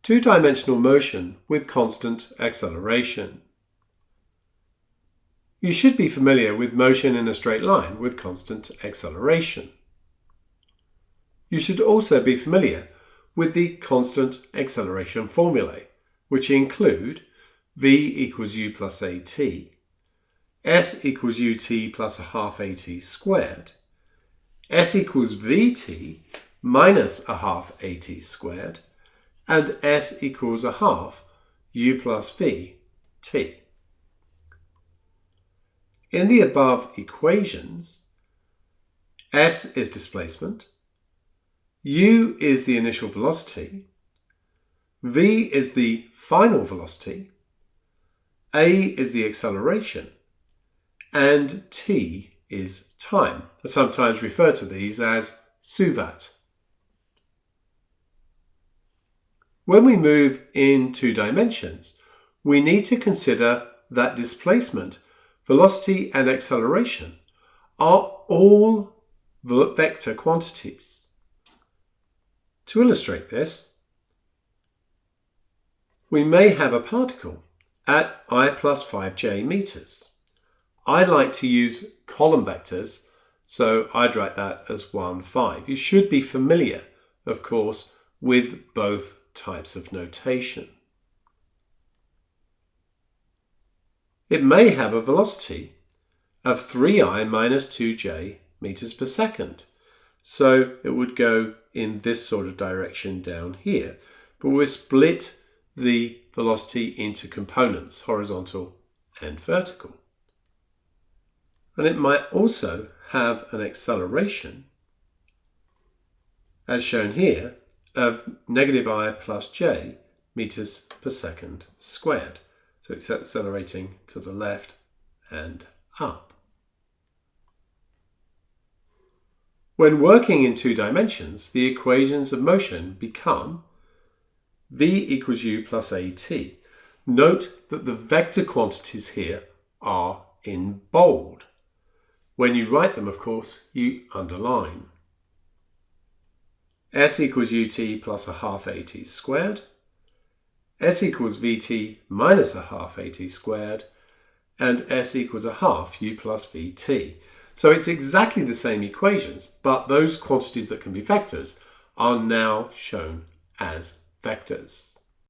Two-dimensional motion with constant acceleration. You should be familiar with motion in a straight line with constant acceleration. You should also be familiar with the constant acceleration formulae, which include v equals u plus at, s equals ut plus a half at squared, s equals vt minus a half at squared, and s equals a half u plus v t. In the above equations, s is displacement, u is the initial velocity, v is the final velocity, a is the acceleration, and t is time. I sometimes refer to these as suvat. When we move in two dimensions, we need to consider that displacement, velocity, and acceleration are all vector quantities. To illustrate this, we may have a particle at I plus 5j meters. I like to use column vectors, so I'd write that as 1, 5. You should be familiar, of course, with both types of notation. It may have a velocity of 3i minus 2j meters per second. So it would go in this sort of direction down here. But we'll split the velocity into components, horizontal and vertical. And it might also have an acceleration, as shown here, of negative I plus j meters per second squared. So it's accelerating to the left and up. When working in two dimensions, the equations of motion become v equals u plus at. Note that the vector quantities here are in bold. When you write them, of course, you underline. S equals ut plus a half at squared, s equals vt minus a half at squared, and s equals a half u plus vt. So it's exactly the same equations, but those quantities that can be vectors are now shown as vectors.